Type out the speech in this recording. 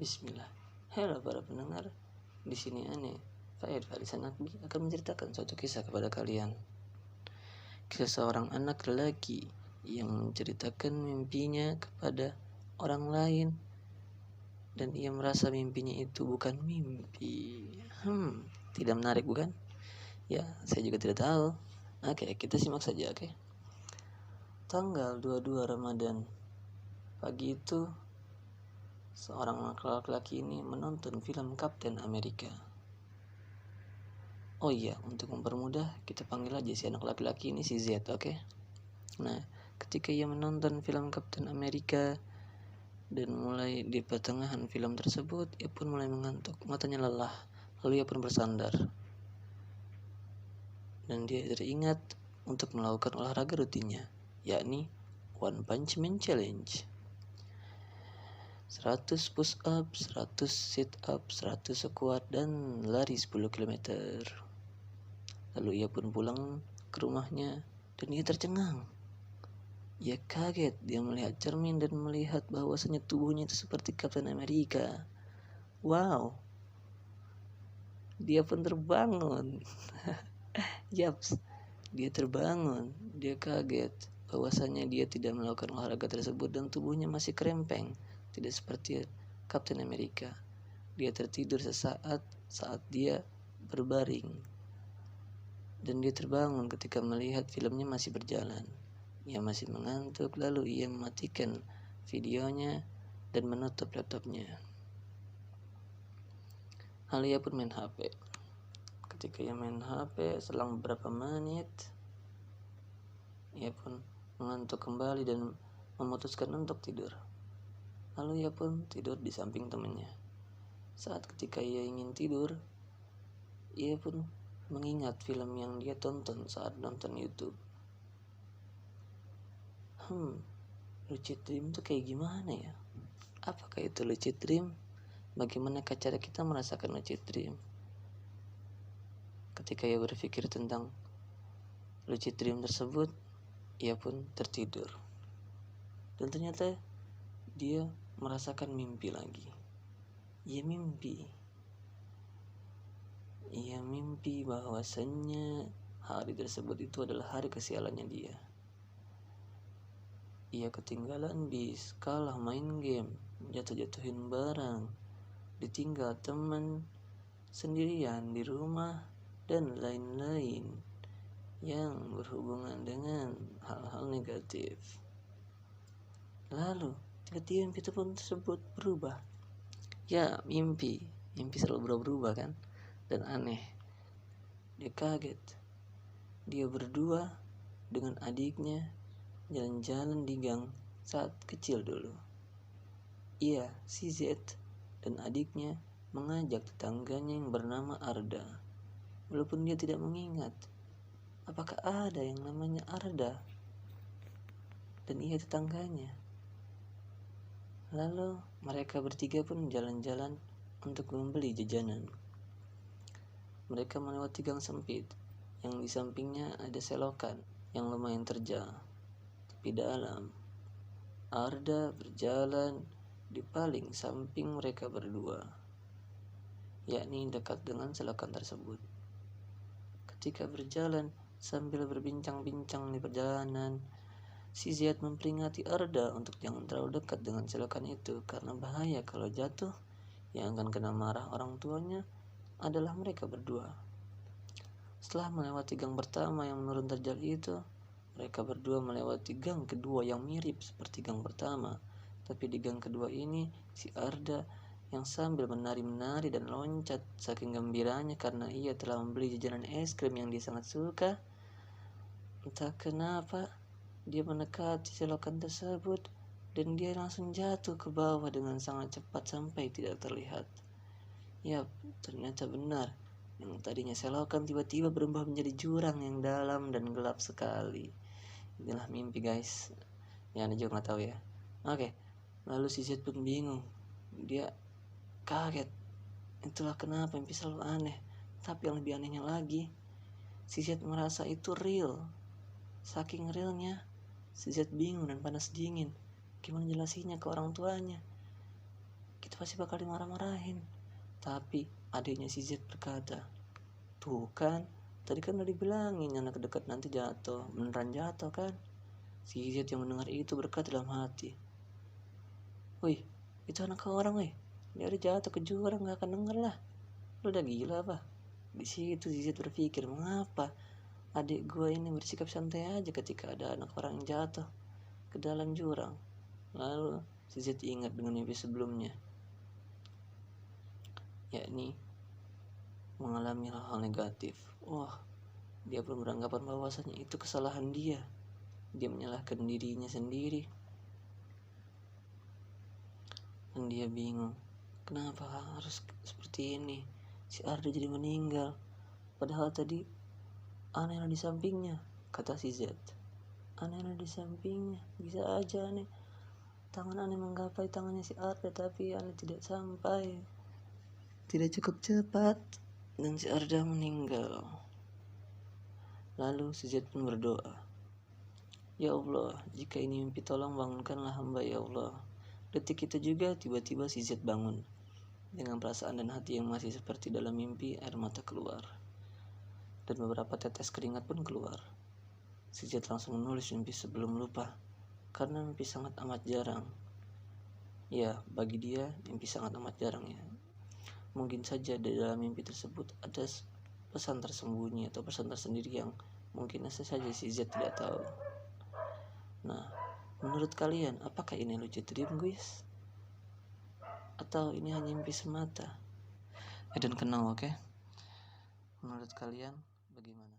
Bismillah. Halo para pendengar. Di sini Ane, Faid Farisan Akbi akan menceritakan suatu kisah kepada kalian. Kisah seorang anak lelaki yang menceritakan mimpinya kepada orang lain dan ia merasa mimpinya itu bukan mimpi. Tidak menarik bukan? Ya, saya juga tidak tahu. Oke, kita simak saja, oke. Tanggal 22 Ramadan. Pagi itu seorang laki-laki ini menonton film Kapten Amerika. Oh iya, untuk mempermudah kita panggil aja si anak laki-laki ini si Z, oke? Nah, ketika ia menonton film Kapten Amerika dan mulai di pertengahan film tersebut, ia pun mulai mengantuk, matanya lelah, lalu ia pun bersandar. Dan dia teringat untuk melakukan olahraga rutinnya, yakni One Punch Man Challenge. 100 push up, 100 sit up, 100 squat, dan lari 10 km. Lalu ia pun pulang ke rumahnya dan ia tercengang. Ia kaget, dia melihat cermin dan melihat bahwasanya tubuhnya itu seperti Kapten Amerika. Wow. Dia pun terbangun. Yaps, dia terbangun. Dia kaget bahwasanya dia tidak melakukan olahraga tersebut dan tubuhnya masih krempeng. Tidak seperti Kapten Amerika. Dia tertidur sesaat saat dia berbaring. Dan dia terbangun ketika melihat filmnya masih berjalan. Ia masih mengantuk, lalu ia mematikan videonya dan menutup laptopnya. Lalu ia pun main HP. Ketika ia main HP, selang beberapa menit, ia pun mengantuk kembali dan memutuskan untuk tidur. Lalu ia pun tidur di samping temannya. Saat ketika ia ingin tidur, ia pun mengingat film yang dia tonton saat nonton YouTube. Lucid dream itu kayak gimana ya? Apakah itu lucid dream? Bagaimanakah cara kita merasakan lucid dream? Ketika ia berpikir tentang lucid dream tersebut, ia pun tertidur. Dan ternyata dia merasakan mimpi lagi. Ia mimpi bahwasannya hari tersebut itu adalah hari kesialannya dia. Ia ketinggalan bis, kalah main game, jatuh-jatuhin barang, ditinggal teman, sendirian di rumah, dan lain-lain yang berhubungan dengan hal-hal negatif. Lalu tiba-tiba mimpi tersebut berubah. Ya, mimpi selalu berubah kan? Dan aneh. Dia kaget. Dia berdua dengan adiknya jalan-jalan di gang saat kecil dulu. Iya, si Z dan adiknya mengajak tetangganya yang bernama Arda. Walaupun dia tidak mengingat apakah ada yang namanya Arda dan ia tetangganya. Lalu mereka bertiga pun jalan-jalan untuk membeli jajanan. Mereka melewati gang sempit yang di sampingnya ada selokan yang lumayan terjal tapi dalam. Arda berjalan di paling samping mereka berdua, yakni dekat dengan selokan tersebut. Ketika berjalan sambil berbincang-bincang di perjalanan, si Z memperingati Arda untuk jangan terlalu dekat dengan selokan itu karena bahaya kalau jatuh. Yang akan kena marah orang tuanya adalah mereka berdua. Setelah melewati gang pertama yang menurun terjal itu, mereka berdua melewati gang kedua yang mirip seperti gang pertama. Tapi di gang kedua ini, si Arda yang sambil menari-menari dan loncat saking gembiranya karena ia telah membeli jajanan es krim yang dia sangat suka. Entah kenapa, dia mendekati selokan tersebut dan dia langsung jatuh ke bawah dengan sangat cepat sampai tidak terlihat. Yap, ternyata benar. Yang tadinya selokan tiba-tiba berubah menjadi jurang yang dalam dan gelap sekali. Inilah mimpi guys. Ya, Anda juga gak tahu ya. Oke, lalu si Z pun bingung. Dia kaget. Itulah kenapa mimpi selalu aneh. Tapi yang lebih anehnya lagi, si Z merasa itu real. Saking realnya, si Z bingung dan panas dingin. Gimana jelasinnya ke orang tuanya? kita pasti bakal dimarah-marahin. Tapi adiknya si Z berkata, tuh kan, tadi kan udah dibilangin anak dekat nanti jatuh. Beneran jatuh kan? Si Z yang mendengar itu berkata dalam hati, wih, itu anak orang weh. Dia udah jatuh ke jurang, gak akan denger lah. Lu udah gila apa? Di situ si Z berpikir, mengapa adik gue ini bersikap santai aja ketika ada anak orang yang jatuh ke dalam jurang. Lalu si Z ingat dengan mimpi sebelumnya, yakni mengalami hal-hal negatif. Wah, dia pun beranggapan bahwasanya itu kesalahan dia. Dia menyalahkan dirinya sendiri. Dan dia bingung, kenapa harus seperti ini? Si Arda jadi meninggal, padahal tadi Ana yang di sampingnya, kata si Z. Ana yang di sampingnya, bisa aja aneh. Tangan Ana menggapai tangannya si Arda, tapi Ana tidak sampai. Tidak cukup cepat, dan si Arda meninggal. Lalu si Z pun berdoa, ya Allah, jika ini mimpi tolong bangunkanlah hamba ya Allah. Detik itu juga tiba-tiba si Z bangun. Dengan perasaan dan hati yang masih seperti dalam mimpi, air mata keluar. Dan beberapa tetes keringat pun keluar. Si Z langsung menulis mimpi sebelum lupa, karena mimpi sangat amat jarang. Ya, bagi dia mimpi sangat amat jarang ya. Mungkin saja di dalam mimpi tersebut ada pesan tersembunyi atau pesan tersendiri yang mungkin saja si Z tidak tahu. Nah, menurut kalian apakah ini lucid dream guys? Atau ini hanya mimpi semata? Dan kenal, oke? Menurut kalian bagaimana?